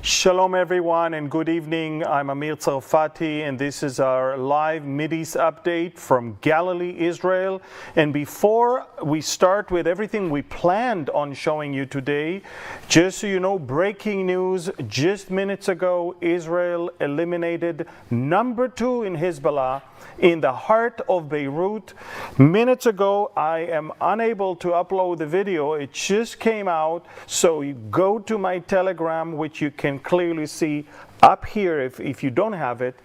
Shalom everyone and good evening. I'm Amir Tsarfati and this is our live Mideast update from Galilee, Israel. And before we start with everything we planned on showing you today, just so you know, breaking news, just minutes ago, Israel eliminated number 2 in Hezbollah in the heart of Beirut. Minutes ago, I am unable to upload the video. It just came out. So you go to my Telegram, which you can clearly see up here if you don't have it,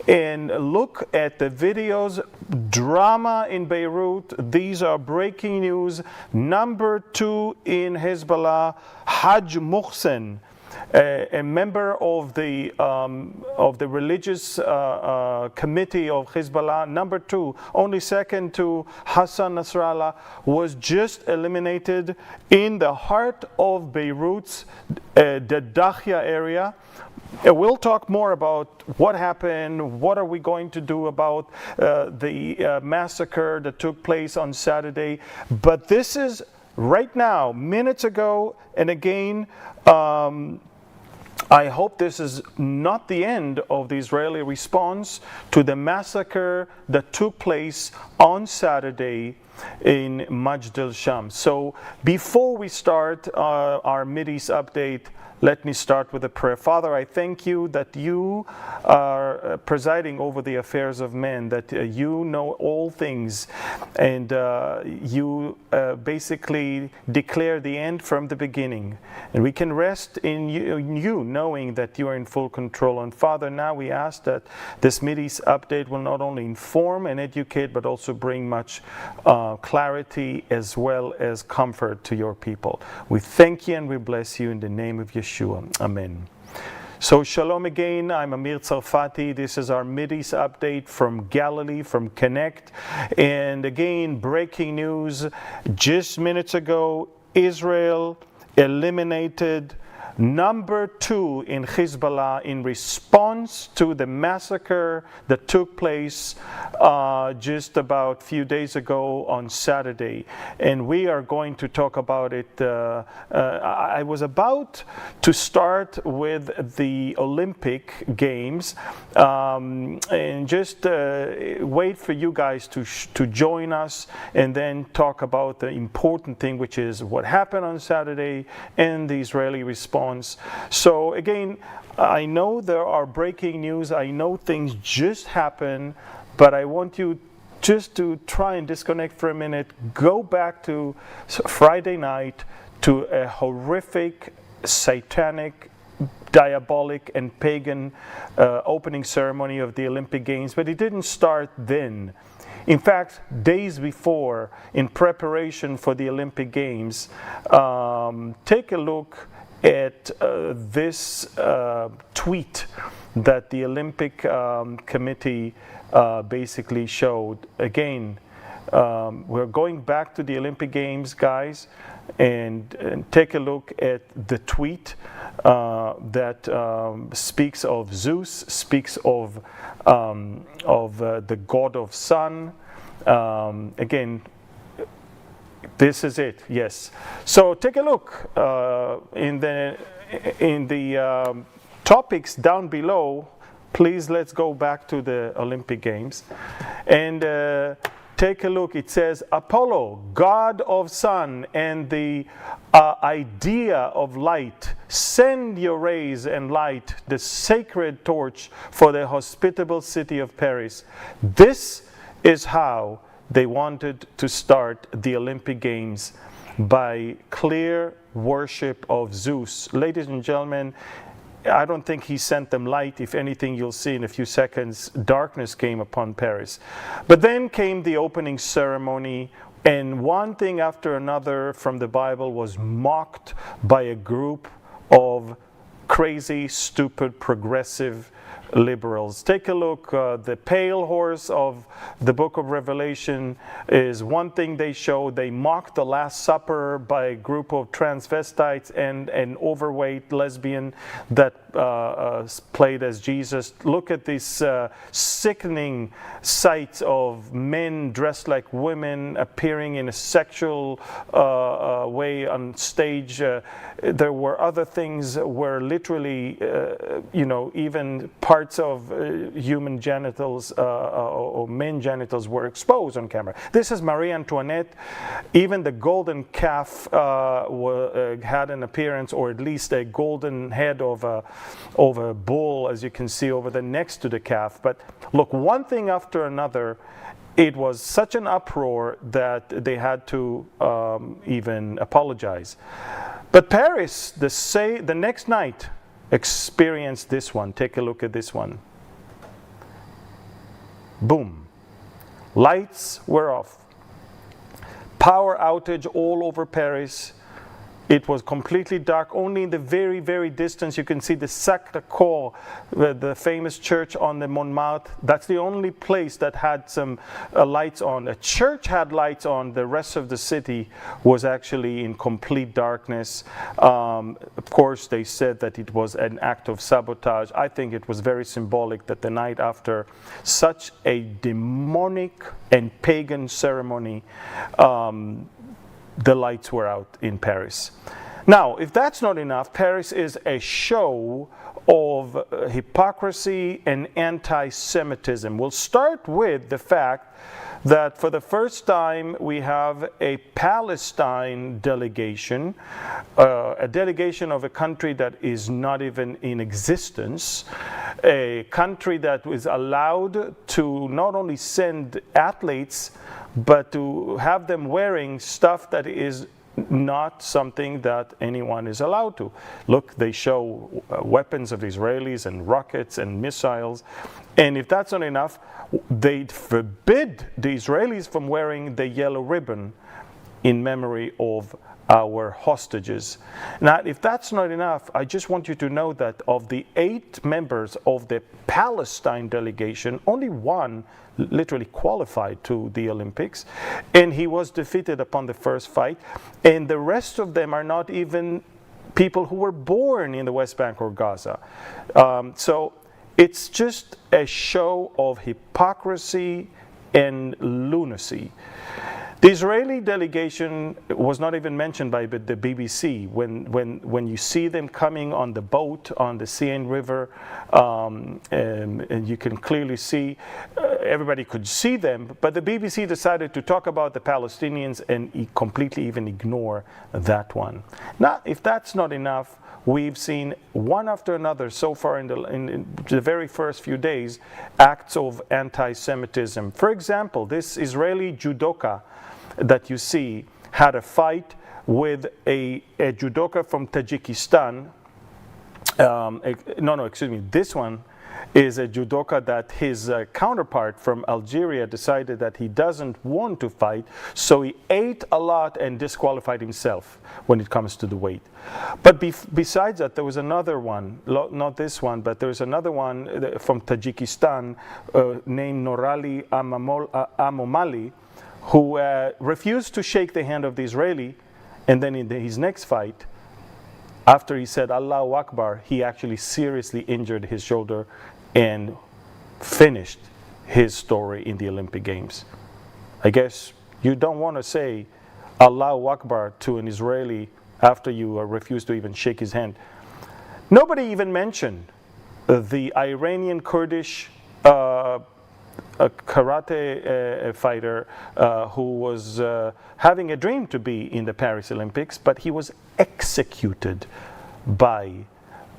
and look at the videos. Drama in Beirut. These are breaking news. Number 2 in Hezbollah, Haj Muhsen, a member of the religious committee of Hezbollah, number 2, only second to Hassan Nasrallah, was just eliminated in the heart of Beirut's the Dakhia area. We'll talk more about what happened, what are we going to do about the massacre that took place on Saturday. But this is right now, minutes ago, and again, I hope this is not the end of the Israeli response to the massacre that took place on Saturday in Majd al-Sham. So before we start our Mideast update, let me start with a prayer. Father, I thank you that you are presiding over the affairs of men, that you know all things, and you basically declare the end from the beginning. And we can rest in you, knowing that you are in full control. And Father, now we ask that this Mideast update will not only inform and educate, but also bring much clarity as well as comfort to your people. We thank you and we bless you in the name of Yeshua. Amen. So shalom again, I'm Amir Tsarfati. This is our Mideast update from Galilee, from Connect. And again, breaking news, just minutes ago, Israel eliminated number 2 in Hezbollah in response to the massacre that took place just about a few days ago on Saturday. And we are going to talk about it. I was about to start with the Olympic Games and just wait for you guys to join us and then talk about the important thing, which is what happened on Saturday and the Israeli response. So again, I know there are breaking news. I know things just happen, but I want you just to try and disconnect for a minute. Go back to Friday night, to a horrific, satanic, diabolic and pagan opening ceremony of the Olympic Games, but it didn't start then. In fact, days before, in preparation for the Olympic Games, take a look at this tweet that the Olympic Committee basically showed. Again, we're going back to the Olympic Games, guys, and take a look at the tweet that speaks of Zeus, speaks of the god of sun. Again, this is it, yes. So take a look in the topics down below. Please, let's go back to the Olympic Games and take a look. It says Apollo, god of sun and the idea of light, send your rays and light the sacred torch for the hospitable city of Paris. This is how they wanted to start the Olympic Games, by clear worship of Zeus. Ladies and gentlemen, I don't think he sent them light. If anything, you'll see in a few seconds, darkness came upon Paris. But then came the opening ceremony, and one thing after another from the Bible was mocked by a group of crazy, stupid, progressive liberals. Take a look. The pale horse of the book of Revelation is one thing they show. They mocked the Last Supper by a group of transvestites and an overweight lesbian that played as Jesus. Look at these sickening sights of men dressed like women appearing in a sexual way on stage. There were other things where literally, even parts of human genitals or men genitals were exposed on camera. This is Marie Antoinette. Even the golden calf had an appearance, or at least a golden head of a bull, as you can see over there next to the calf. But look, one thing after another, it was such an uproar that they had to even apologize. But Paris, the next night, experienced this one. Take a look at this one. Boom. Lights were off. Power outage all over Paris. It was completely dark. Only in the very, very distance you can see the Sacré-Cœur, the famous church on the Montmartre. That's the only place that had some lights on. A church had lights on. The rest of the city was actually in complete darkness. Of course, they said that it was an act of sabotage. I think it was very symbolic that the night after such a demonic and pagan ceremony, the lights were out in Paris. Now, if that's not enough, Paris is a show of hypocrisy and anti-Semitism. We'll start with the fact that for the first time we have a Palestine delegation, a delegation of a country that is not even in existence, a country that was allowed to not only send athletes, but to have them wearing stuff that is not something that anyone is allowed to. Look, they show weapons of Israelis and rockets and missiles. And if that's not enough, they forbid the Israelis from wearing the yellow ribbon in memory of our hostages. Now, if that's not enough, I just want you to know that of the 8 members of the Palestine delegation, only one literally qualified to the Olympics, and he was defeated upon the first fight, and the rest of them are not even people who were born in the West Bank or Gaza. So it's just a show of hypocrisy and lunacy. The Israeli delegation was not even mentioned by the BBC. When you see them coming on the boat on the Seine River, and you can clearly see, everybody could see them, but the BBC decided to talk about the Palestinians and completely even ignore that one. Now, if that's not enough, we've seen one after another so far in the very first few days, acts of anti-Semitism. For example, this Israeli judoka that you see had a fight with a judoka from Tajikistan. This one is a judoka that his counterpart from Algeria decided that he doesn't want to fight, so he ate a lot and disqualified himself when it comes to the weight. But besides that, there was another one, not this one, but there's another one from Tajikistan named Norali Amomali, who refused to shake the hand of the Israeli, and then in his next fight, after he said Allahu Akbar, he actually seriously injured his shoulder and finished his story in the Olympic Games. I guess you don't want to say Allahu Akbar to an Israeli after you refuse to even shake his hand. Nobody even mentioned the Iranian Kurdish karate fighter who was having a dream to be in the Paris Olympics, but he was executed by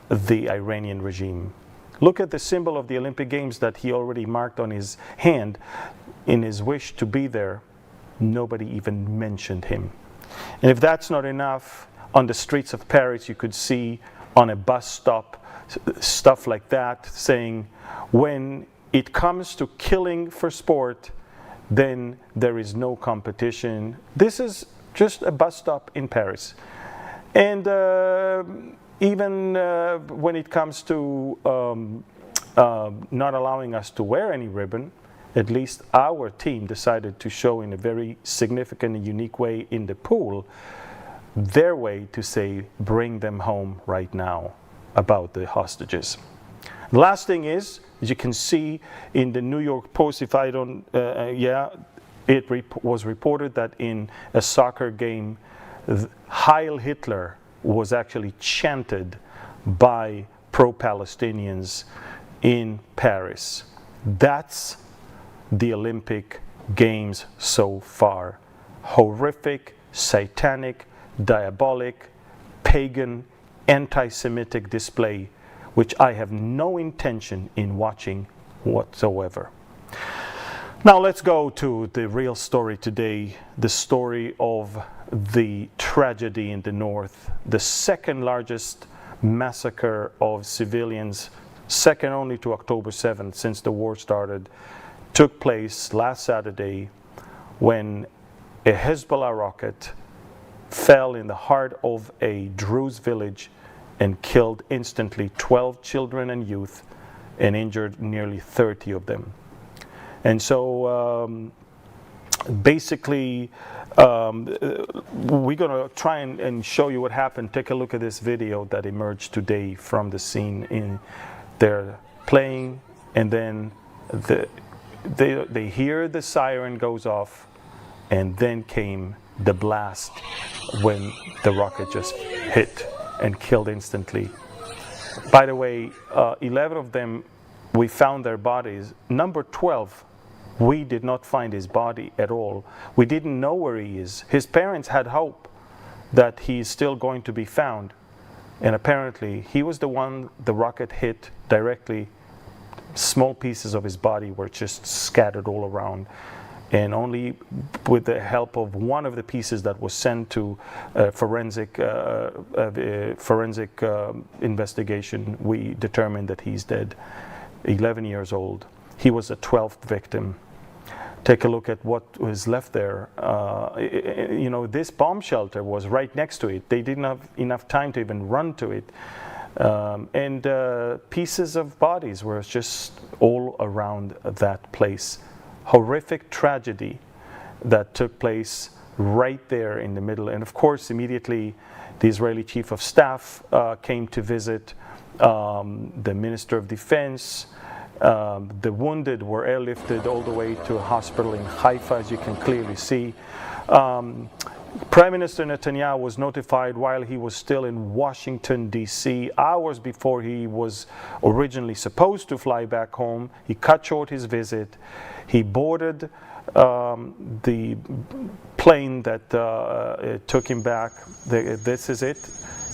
the Iranian regime. Look at the symbol of the Olympic Games that he already marked on his hand in his wish to be there. Nobody even mentioned him. And if that's not enough, on the streets of Paris you could see on a bus stop stuff like that saying, when it comes to killing for sport, then there is no competition. This is just a bus stop in Paris. And even when it comes to not allowing us to wear any ribbon, at least our team decided to show in a very significant and unique way in the pool their way to say, bring them home right now, about the hostages. The last thing is, as you can see in the New York Post, if I don't, it was reported that in a soccer game, Heil Hitler was actually chanted by pro-Palestinians in Paris. That's the Olympic Games so far. Horrific, satanic, diabolic, pagan, anti-Semitic display, which I have no intention in watching whatsoever. Now let's go to the real story today, the story of the tragedy in the north, the second largest massacre of civilians, second only to October 7th since the war started, took place last Saturday when a Hezbollah rocket fell in the heart of a Druze village and killed instantly 12 children and youth and injured nearly 30 of them. And so basically we're going to try and show you what happened. Take a look at this video that emerged today from the scene. They're playing, and then they hear the siren goes off, and then came the blast when the rocket just hit and killed instantly. By the way, 11 of them, we found their bodies. Number 12, we did not find his body at all. We didn't know where he is. His parents had hope that he is still going to be found. And apparently, he was the one the rocket hit directly. Small pieces of his body were just scattered all around. And only with the help of one of the pieces that was sent to forensic investigation, we determined that he's dead. 11 years old. He was the 12th victim. Take a look at what was left there. You know, this bomb shelter was right next to it. They didn't have enough time to even run to it. And pieces of bodies were just all around that place. Horrific tragedy that took place right there in the middle. And of course, immediately the Israeli Chief of Staff came to visit, the Minister of Defense. The wounded were airlifted all the way to a hospital in Haifa, as you can clearly see. Prime Minister Netanyahu was notified while he was still in Washington, D.C., hours before he was originally supposed to fly back home. He cut short his visit. He boarded the plane that took him back. This is it.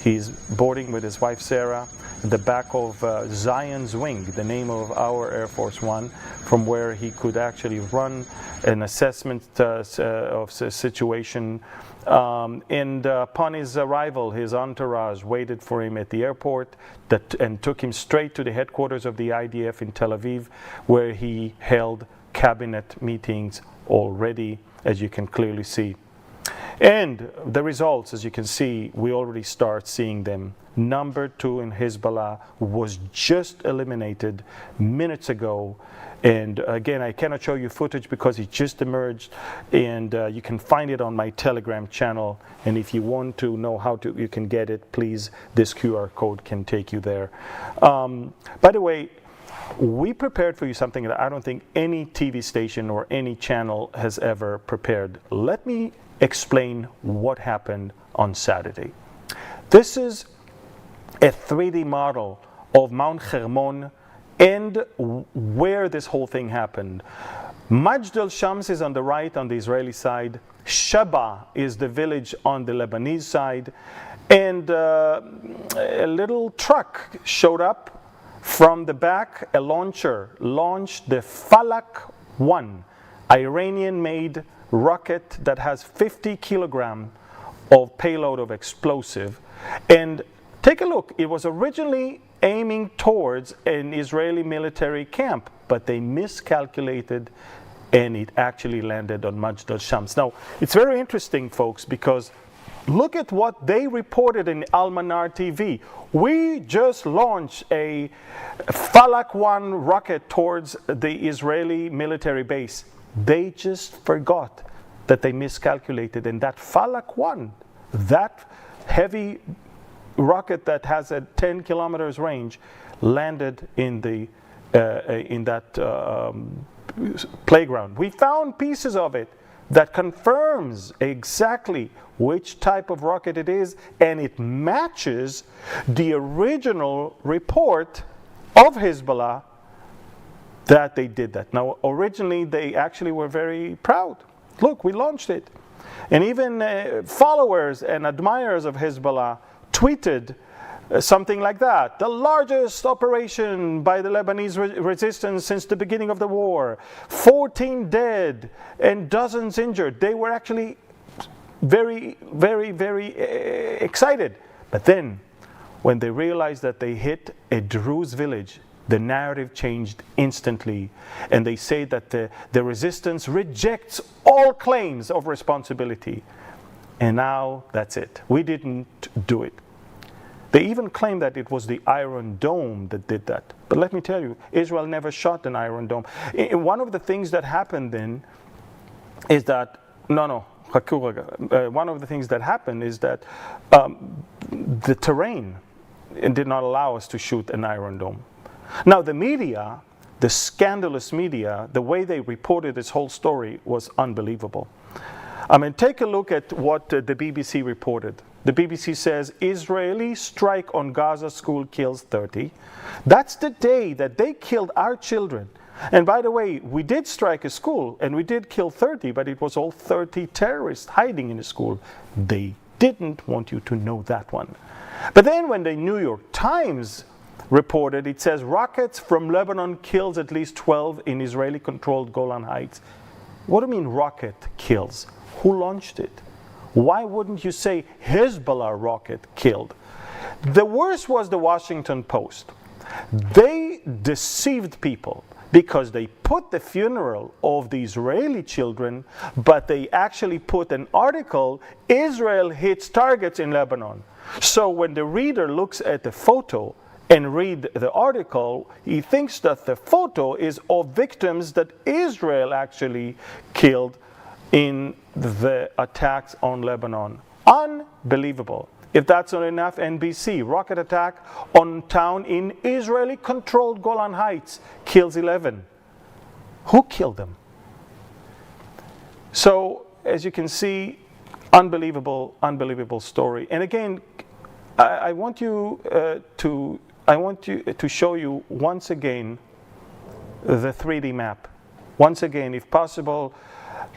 He's boarding with his wife Sarah at the back of Zion's Wing, the name of our Air Force One, from where he could actually run an assessment of the situation. And upon his arrival, his entourage waited for him at the airport and took him straight to the headquarters of the IDF in Tel Aviv, where he held cabinet meetings already, as you can clearly see. And the results, as you can see, we already start seeing them. Number 2 in Hezbollah was just eliminated minutes ago. And again, I cannot show you footage because it just emerged, and you can find it on my Telegram channel. And if you want to know how you can get it, please, this QR code can take you there. By the way, we prepared for you something that I don't think any TV station or any channel has ever prepared. Let me explain what happened on Saturday. This is a 3D model of Mount Hermon and where this whole thing happened. Majd al-Shams is on the right, on the Israeli side. Shaba is the village on the Lebanese side. And a little truck showed up from the back. A launcher launched the Falak 1, Iranian-made rocket that has 50 kilograms of payload of explosive. And take a look, it was originally aiming towards an Israeli military camp, but they miscalculated and it actually landed on Majd al-Shams. Now, it's very interesting, folks, because look at what they reported in Al-Manar TV. We just launched a Falak 1 rocket towards the Israeli military base. They just forgot that they miscalculated, and that Falak 1, that heavy rocket that has a 10 kilometers range, landed in that playground. We found pieces of it that confirms exactly which type of rocket it is, and it matches the original report of Hezbollah that they did that. Now, originally they actually were very proud. Look, we launched it. And even followers and admirers of Hezbollah tweeted something like that: the largest operation by the Lebanese resistance since the beginning of the war, 14 dead and dozens injured. They were actually very, very, very excited. But then, when they realized that they hit a Druze village, the narrative changed instantly. And they say that the resistance rejects all claims of responsibility. And now that's it. We didn't do it. They even claim that it was the Iron Dome that did that. But let me tell you, Israel never shot an Iron Dome. One of the things that happened then is that, one of the things that happened is that the terrain did not allow us to shoot an Iron Dome. Now the media, the scandalous media, the way they reported this whole story was unbelievable. I mean, take a look at what the BBC reported. The BBC says, Israeli strike on Gaza school kills 30. That's the day that they killed our children. And by the way, we did strike a school and we did kill 30, but it was all 30 terrorists hiding in a school. They didn't want you to know that one. But then when the New York Times reported, it says rockets from Lebanon kills at least 12 in Israeli-controlled Golan Heights. What do you mean rocket kills? Who launched it? Why wouldn't you say Hezbollah rocket killed? The worst was the Washington Post. They deceived people because they put the funeral of the Israeli children, but they actually put an article, Israel hits targets in Lebanon. So when the reader looks at the photo and read the article, he thinks that the photo is of victims that Israel actually killed in the attacks on Lebanon. Unbelievable. If that's not enough, NBC, rocket attack on town in Israeli-controlled Golan Heights, kills 11. Who killed them? So, as you can see, unbelievable, unbelievable story. And again, I want you to show you once again the 3D map. Once again, if possible,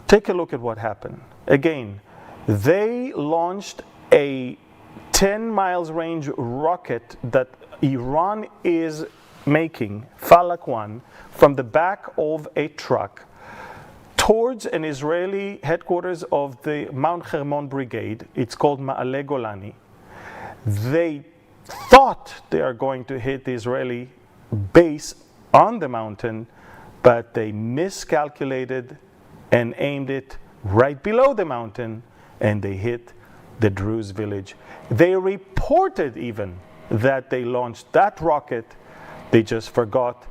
take a look at what happened. Again, they launched a 10 miles range rocket that Iran is making, Falak 1, from the back of a truck towards an Israeli headquarters of the Mount Hermon Brigade. It's called Ma'ale Golani. They thought they are going to hit the Israeli base on the mountain, but they miscalculated and aimed it right below the mountain, and they hit the Druze village. They reported even that they launched that rocket. They just forgot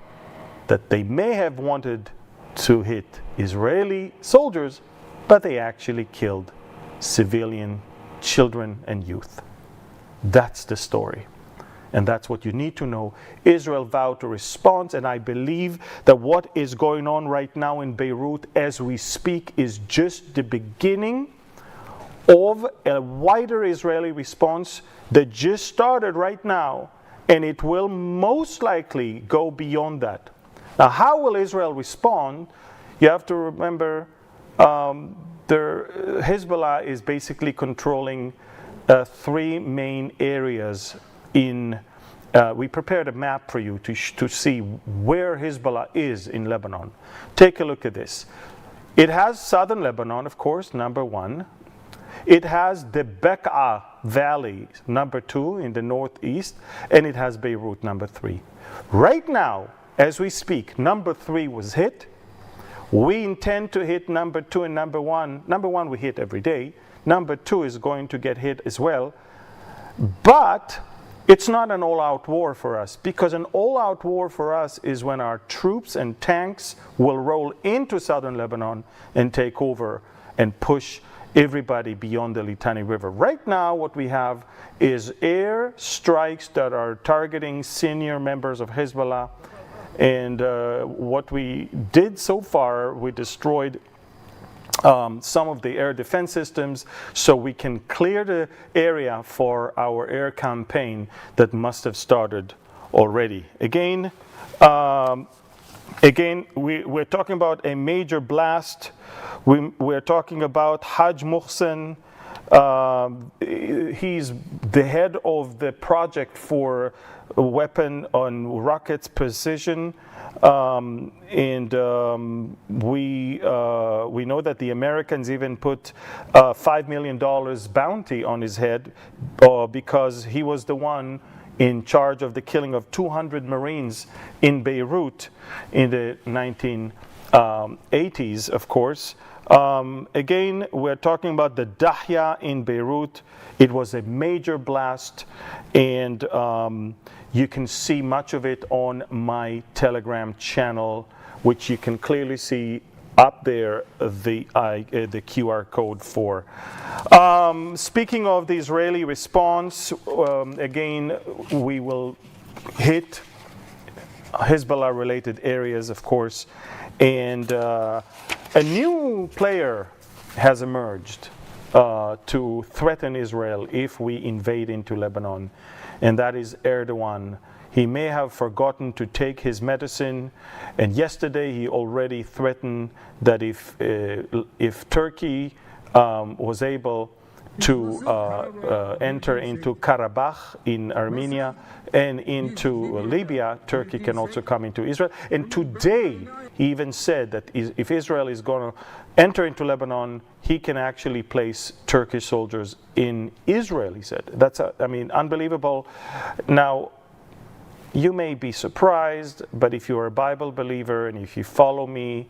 that they may have wanted to hit Israeli soldiers, but they actually killed civilian children and youth. That's the story. And that's what you need to know. Israel vowed to respond, and I believe that what is going on right now in Beirut as we speak is just the beginning of a wider Israeli response that just started right now, and it will most likely go beyond that. Now, how will Israel respond? You have to remember Hezbollah is basically controlling three main areas in we prepared a map for you to see where Hezbollah is in Lebanon. Take a look at this. It has southern Lebanon, of course, number one. It has the Bekaa Valley, number 2 in the northeast, and it has Beirut, number 3. Right now, as we speak, number 3 was hit. We intend to hit number 2 and number 1. Number 1 we hit every day. Number 2 is going to get hit as well. But it's not an all-out war for us, because an all-out war for us is when our troops and tanks will roll into southern Lebanon and take over and push everybody beyond the Litani River. Right now what we have is air strikes that are targeting senior members of Hezbollah. And what we did so far, we destroyed some of the air defense systems, so we can clear the area for our air campaign that must have started already. Again, we're talking about a major blast. We're talking about Haj Muhsin. He's the head of the project for a weapon on rockets precision. We know that the Americans even put $5 million bounty on his head because he was the one in charge of the killing of 200 Marines in Beirut in the 1980s, of course. Again, we're talking about the Dahya in Beirut. It was a major blast, and you can see much of it on my Telegram channel, which you can clearly see up there the QR code for. Speaking of the Israeli response, again, we will hit Hezbollah-related areas, of course, and a new player has emerged to threaten Israel if we invade into Lebanon, and that is Erdogan. He may have forgotten to take his medicine, and yesterday he already threatened that if Turkey was able to enter into Karabakh in Armenia and into Libya, Turkey can also come into Israel. And today he even said that if Israel is going to enter into Lebanon, he can actually place Turkish soldiers in Israel, he said. That's, unbelievable. Now, you may be surprised, but if you're a Bible believer and if you follow me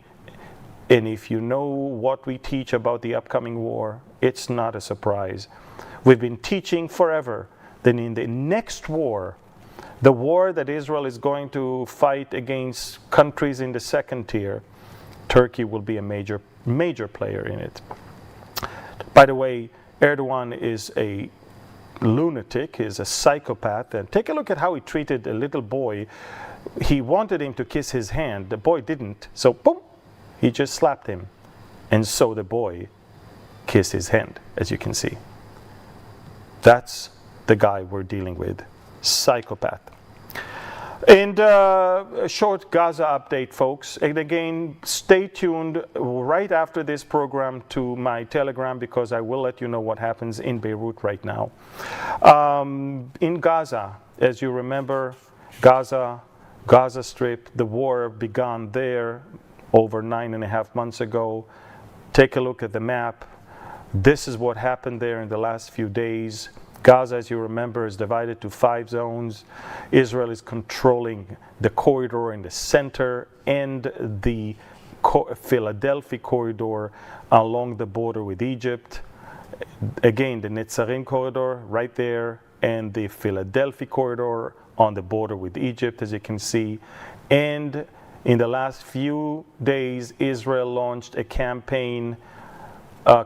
and if you know what we teach about the upcoming war, it's not a surprise. We've been teaching forever that in the next war, the war that Israel is going to fight against countries in the second tier, Turkey will be a major player in it. By the way, Erdogan is a lunatic, is a psychopath, and take a look at how he treated a little boy. He wanted him to kiss his hand. The boy didn't, so boom, he just slapped him, and so the boy kissed his hand, as you can see. That's the guy we're dealing with, psychopath. And a short Gaza update, folks. And again, stay tuned right after this program to my Telegram, because I will let you know what happens in Beirut right now. In Gaza, as you remember, Gaza Strip, the war began there over 9.5 months ago. Take a look at the map. This is what happened there in the last few days. Gaza, as you remember, is divided to 5 zones. Israel is controlling the corridor in the center and the Philadelphia corridor along the border with Egypt. Again, the Netzarim corridor right there, and the Philadelphia corridor on the border with Egypt, as you can see. And in the last few days, Israel launched a campaign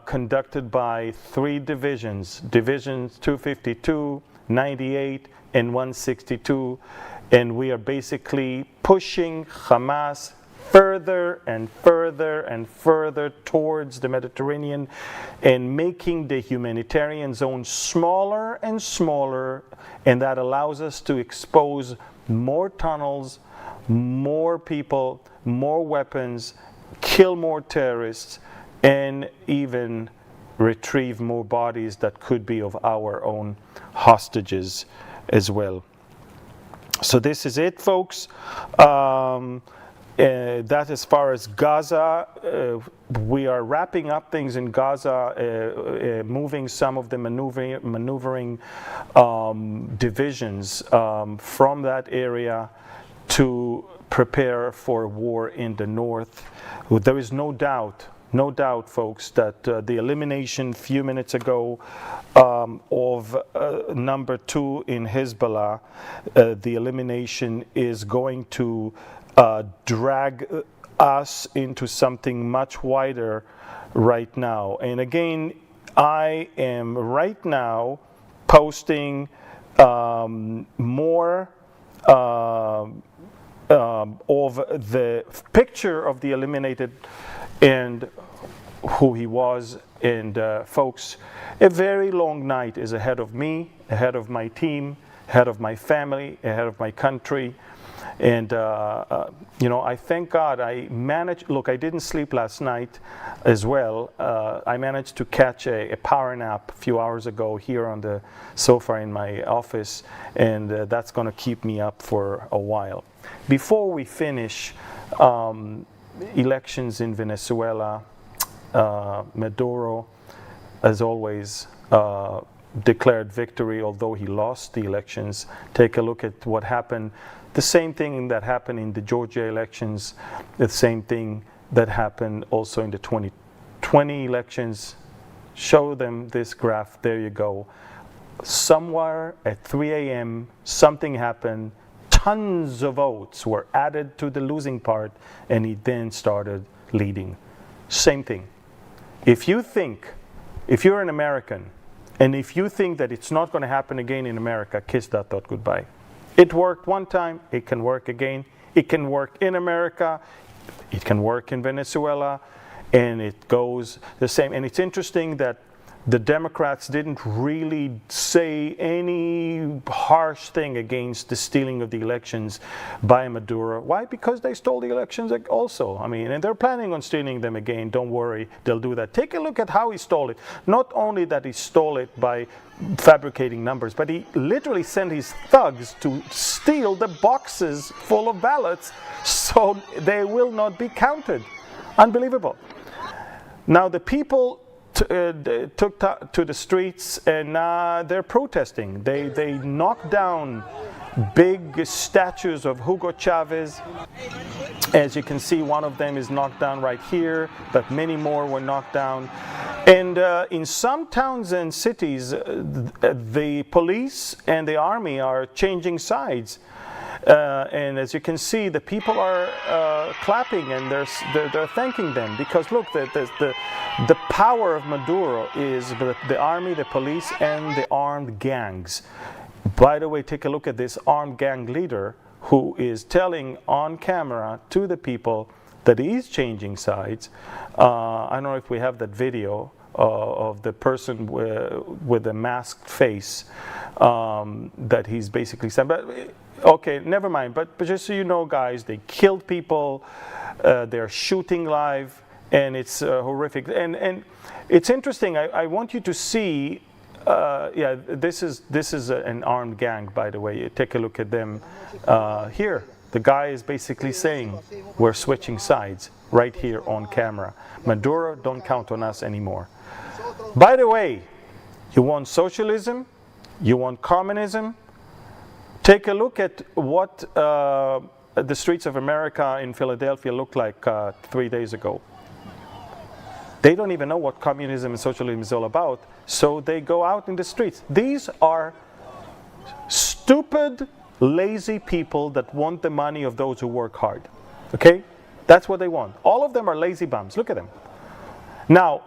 conducted by 3 divisions, divisions 252, 98, and 162, and we are basically pushing Hamas further and further and further towards the Mediterranean and making the humanitarian zone smaller and smaller, and that allows us to expose more tunnels, more people, more weapons, kill more terrorists, and even retrieve more bodies that could be of our own hostages as well. So this is it, folks. That as far as Gaza, we are wrapping up things in Gaza, moving some of the maneuvering divisions from that area to prepare for war in the north. There is no doubt, folks, that the elimination a few minutes ago of number 2 in Hezbollah, the elimination is going to drag us into something much wider right now. And again, I am right now posting more of the picture of the eliminated and who he was. And folks, a very long night is ahead of me, ahead of my team, ahead of my family, ahead of my country. And I thank God I managed. Look, I didn't sleep last night as well. I managed to catch a power nap a few hours ago here on the sofa in my office, and that's going to keep me up for a while. Before we finish, elections in Venezuela, Maduro, as always, declared victory, although he lost the elections. Take a look at what happened. The same thing that happened in the Georgia elections, the same thing that happened also in the 2020 elections. Show them this graph. There you go. Somewhere at 3 a.m., something happened. Tons of votes were added to the losing part, and he then started leading. Same thing. If you're an American, and if you think that it's not going to happen again in America, kiss that thought goodbye. It worked one time, it can work again. It can work in America, it can work in Venezuela, and it goes the same. And it's interesting that the Democrats didn't really say any harsh thing against the stealing of the elections by Maduro. Why? Because they stole the elections also. I mean, and they're planning on stealing them again. Don't worry, they'll do that. Take a look at how he stole it. Not only that he stole it by fabricating numbers, but he literally sent his thugs to steal the boxes full of ballots so they will not be counted. Unbelievable. Now the people took to the streets, and they're protesting. They knocked down big statues of Hugo Chavez. As you can see, one of them is knocked down right here, but many more were knocked down. And in some towns and cities, the police and the army are changing sides. And as you can see, the people are clapping, and they're thanking them, because look, the power of Maduro is the army, the police, and the armed gangs. By the way, take a look at this armed gang leader who is telling on camera to the people that he's changing sides. I don't know if we have that video of the person with a masked face that he's basically saying. But okay, never mind. But just so you know, guys, they killed people. They're shooting live, and it's horrific. And it's interesting. I want you to see. This is an armed gang, by the way. Take a look at them here. The guy is basically saying we're switching sides right here on camera. Maduro, don't count on us anymore. By the way, you want socialism? You want communism? Take a look at what the streets of America in Philadelphia looked like 3 days ago. They don't even know what communism and socialism is all about, so they go out in the streets. These are stupid, lazy people that want the money of those who work hard. Okay? That's what they want. All of them are lazy bums. Look at them. Now,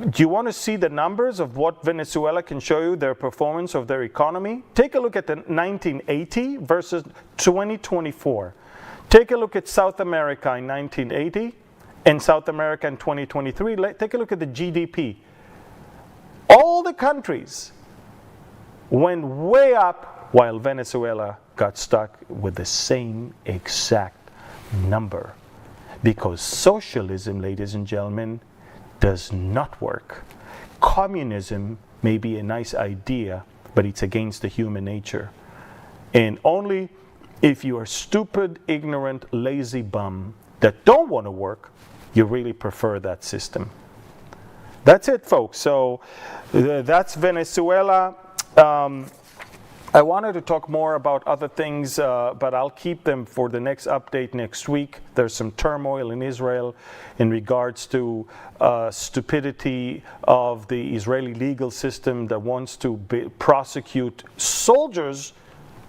do you want to see the numbers of what Venezuela can show you, their performance of their economy? Take a look at the 1980 versus 2024. Take a look at South America in 1980 and South America in 2023. Take a look at the GDP. All the countries went way up while Venezuela got stuck with the same exact number. Because socialism, ladies and gentlemen, does not work. Communism may be a nice idea, but it's against the human nature. And only if you are stupid, ignorant, lazy bum that don't want to work, you really prefer that system. That's it, folks. So that's Venezuela. I wanted to talk more about other things, but I'll keep them for the next update next week. There's some turmoil in Israel in regards to stupidity of the Israeli legal system that wants to prosecute soldiers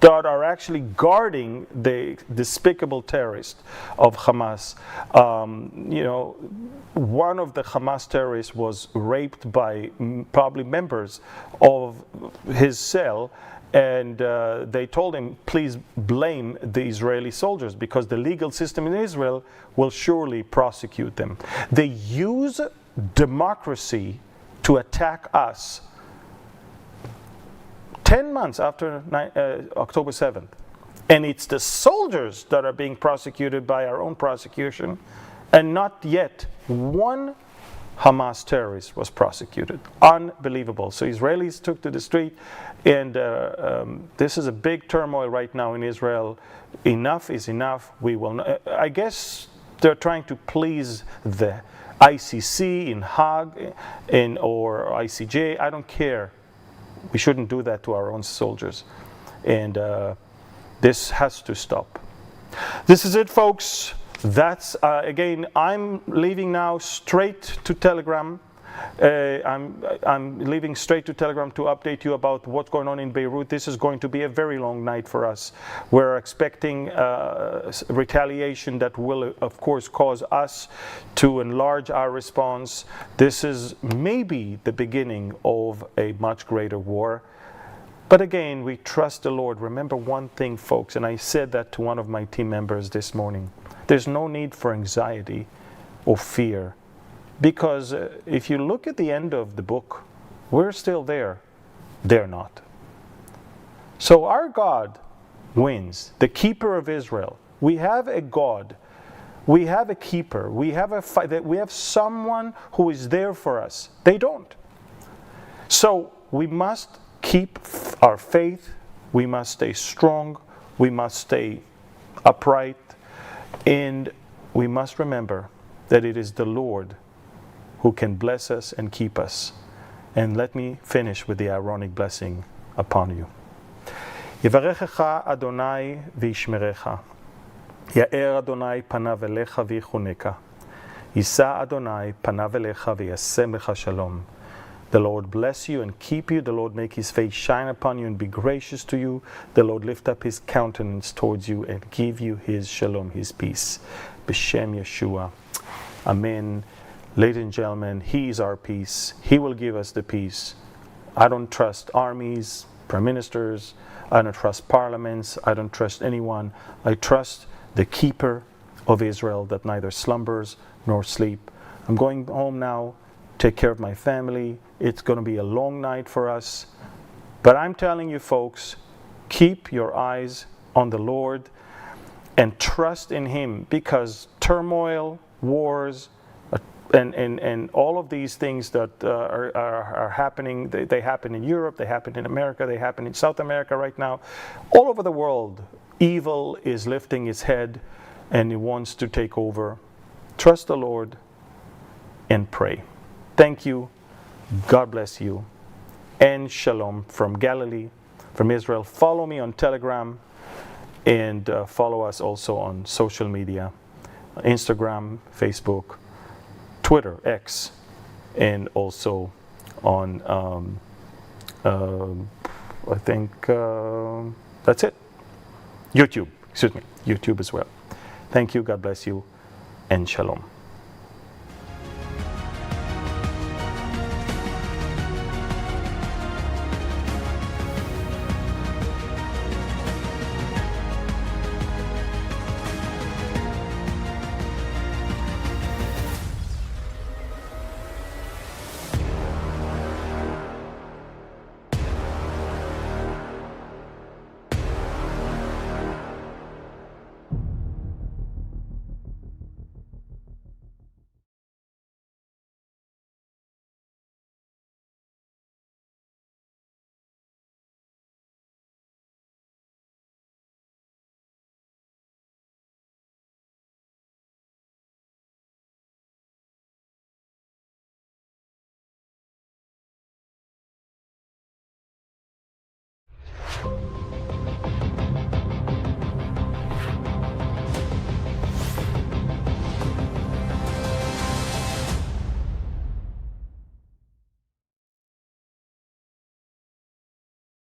that are actually guarding the despicable terrorist of Hamas. One of the Hamas terrorists was raped by probably members of his cell, and they told him, please blame the Israeli soldiers because the legal system in Israel will surely prosecute them. They use democracy to attack us 10 months after October 7th. And it's the soldiers that are being prosecuted by our own prosecution, and not yet one Hamas terrorist was prosecuted. Unbelievable. So Israelis took to the street, and this is a big turmoil right now in Israel. Enough is enough. We will not, I guess they're trying to please the ICC in Hague or ICJ. I don't care. We shouldn't do that to our own soldiers. And this has to stop. This is it, folks. That's, again, I'm leaving now straight to Telegram. I'm leaving straight to Telegram to update you about what's going on in Beirut. This is going to be a very long night for us. We're expecting retaliation that will, of course, cause us to enlarge our response. This is maybe the beginning of a much greater war. But again, we trust the Lord. Remember one thing, folks, and I said that to one of my team members this morning. There's no need for anxiety or fear. Because if you look at the end of the book, we're still there. They're not. So our God wins, the keeper of Israel. We have a God. We have a keeper. We have someone who is there for us. They don't. So we must keep our faith. We must stay strong. We must stay upright. And we must remember that it is the Lord who can bless us and keep us. And let me finish with the Aaronic blessing upon you. יברכך אדוני וישמרך. יאר אדוני פניו אליך ויחונקה. יישא אדוני פניו אליך וישם לך שלום. The Lord bless you and keep you. The Lord make his face shine upon you and be gracious to you. The Lord lift up his countenance towards you and give you his shalom, his peace. B'Shem Yeshua. Amen. Ladies and gentlemen, he is our peace. He will give us the peace. I don't trust armies, prime ministers. I don't trust parliaments. I don't trust anyone. I trust the keeper of Israel that neither slumbers nor sleep. I'm going home now. Take care of my family. It's going to be a long night for us. But I'm telling you, folks, keep your eyes on the Lord and trust in him, because turmoil, wars, and all of these things that are happening, they happen in Europe, they happen in America, they happen in South America right now. All over the world, evil is lifting its head and it wants to take over. Trust the Lord and pray. Thank you. God bless you. And shalom from Galilee, from Israel. Follow me on Telegram and follow us also on social media, Instagram, Facebook, Twitter, X, and also on, I think that's it. YouTube as well. Thank you, God bless you, and shalom.